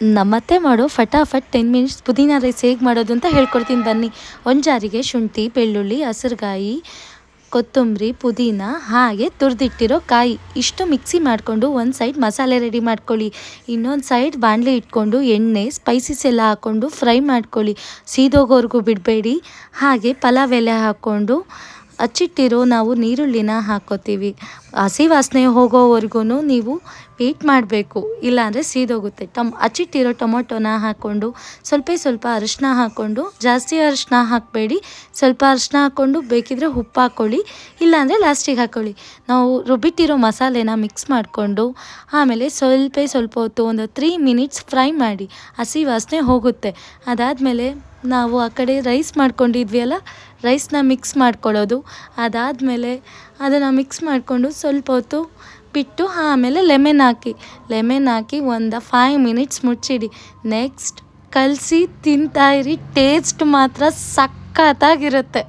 ನಮ್ಮತ್ತೆ ಮಾಡೋ ಫಟಾಫಟ್ 10 ಮಿನಿಟ್ಸ್ ಪುದೀನ ರೈಸ್ ಹೇಗೆ ಮಾಡೋದು ಅಂತ ಹೇಳ್ಕೊಡ್ತೀನಿ ಬನ್ನಿ. ಒಂದು ಜಾರಿಗೆ ಶುಂಠಿ, ಬೆಳ್ಳುಳ್ಳಿ, ಹಸಿರುಗಾಯಿ, ಕೊತ್ತಂಬರಿ, ಪುದೀನ ಹಾಗೆ ತುರಿದಿಟ್ಟಿರೋ ಕಾಯಿ ಇಷ್ಟು ಮಿಕ್ಸಿ ಮಾಡಿಕೊಂಡು ಒಂದು ಸೈಡ್ ಮಸಾಲೆ ರೆಡಿ ಮಾಡ್ಕೊಳ್ಳಿ. ಇನ್ನೊಂದು ಸೈಡ್ ಬಾಣಲೆ ಇಟ್ಕೊಂಡು ಎಣ್ಣೆ ಸ್ಪೈಸಸ್ ಎಲ್ಲ ಹಾಕ್ಕೊಂಡು ಫ್ರೈ ಮಾಡ್ಕೊಳ್ಳಿ. ಸೀದೋಗೋವರೆಗೂ ಬಿಡಬೇಡಿ. ಹಾಗೆ ಪಲಾವ್ ಎಲೆ ಹಾಕ್ಕೊಂಡು ಹಚ್ಚಿಟ್ಟಿರೋ ನಾವು ನೀರುಳ್ಳಿನ ಹಾಕ್ಕೋತೀವಿ. ಹಸಿ ವಾಸನೆ ಹೋಗೋವರೆಗೂ ನೀವು ವೇಟ್ ಮಾಡಬೇಕು, ಇಲ್ಲಾಂದರೆ ಸೀದೋಗುತ್ತೆ. ಹಚ್ಚಿಟ್ಟಿರೋ ಟೊಮೊಟೊನ ಹಾಕ್ಕೊಂಡು ಸ್ವಲ್ಪ ಅರಿಶಿನ ಹಾಕ್ಕೊಂಡು, ಜಾಸ್ತಿ ಅರಿಶಿನ ಹಾಕಬೇಡಿ, ಸ್ವಲ್ಪ ಅರಿಶಿನ ಹಾಕ್ಕೊಂಡು ಬೇಕಿದ್ರೆ ಉಪ್ಪು ಹಾಕ್ಕೊಳ್ಳಿ, ಇಲ್ಲಾಂದರೆ ಲಾಸ್ಟಿಗೆ ಹಾಕ್ಕೊಳ್ಳಿ. ನಾವು ರುಬ್ಬಿಟ್ಟಿರೋ ಮಸಾಲೆನ ಮಿಕ್ಸ್ ಮಾಡಿಕೊಂಡು ಆಮೇಲೆ ಸ್ವಲ್ಪ ಹೊತ್ತು ಒಂದು 3 ಮಿನಿಟ್ಸ್ ಫ್ರೈ ಮಾಡಿ, ಹಸಿ ವಾಸನೆ ಹೋಗುತ್ತೆ. ಅದಾದಮೇಲೆ ನಾವು ಆ ಕಡೆ ರೈಸ್ ಮಾಡ್ಕೊಂಡಿದ್ವಿ ಅಲ್ಲ, ರೈಸ್ನ ಮಿಕ್ಸ್ ಮಾಡ್ಕೊಳ್ಳೋದು. ಅದಾದಮೇಲೆ ಅದನ್ನು ಮಿಕ್ಸ್ ಮಾಡಿಕೊಂಡು ಸ್ವಲ್ಪ ಹೊತ್ತು ಬಿಟ್ಟು ಆಮೇಲೆ ಲೆಮನ್ ಹಾಕಿ ಒಂದು 5 ಮಿನಿಟ್ಸ್ ಮುಚ್ಚಿಡಿ. ನೆಕ್ಸ್ಟ್ ಕಲಸಿ ತಿಂತಾಯಿರಿ, ಟೇಸ್ಟ್ ಮಾತ್ರ ಸಖತ್ತಾಗಿರುತ್ತೆ.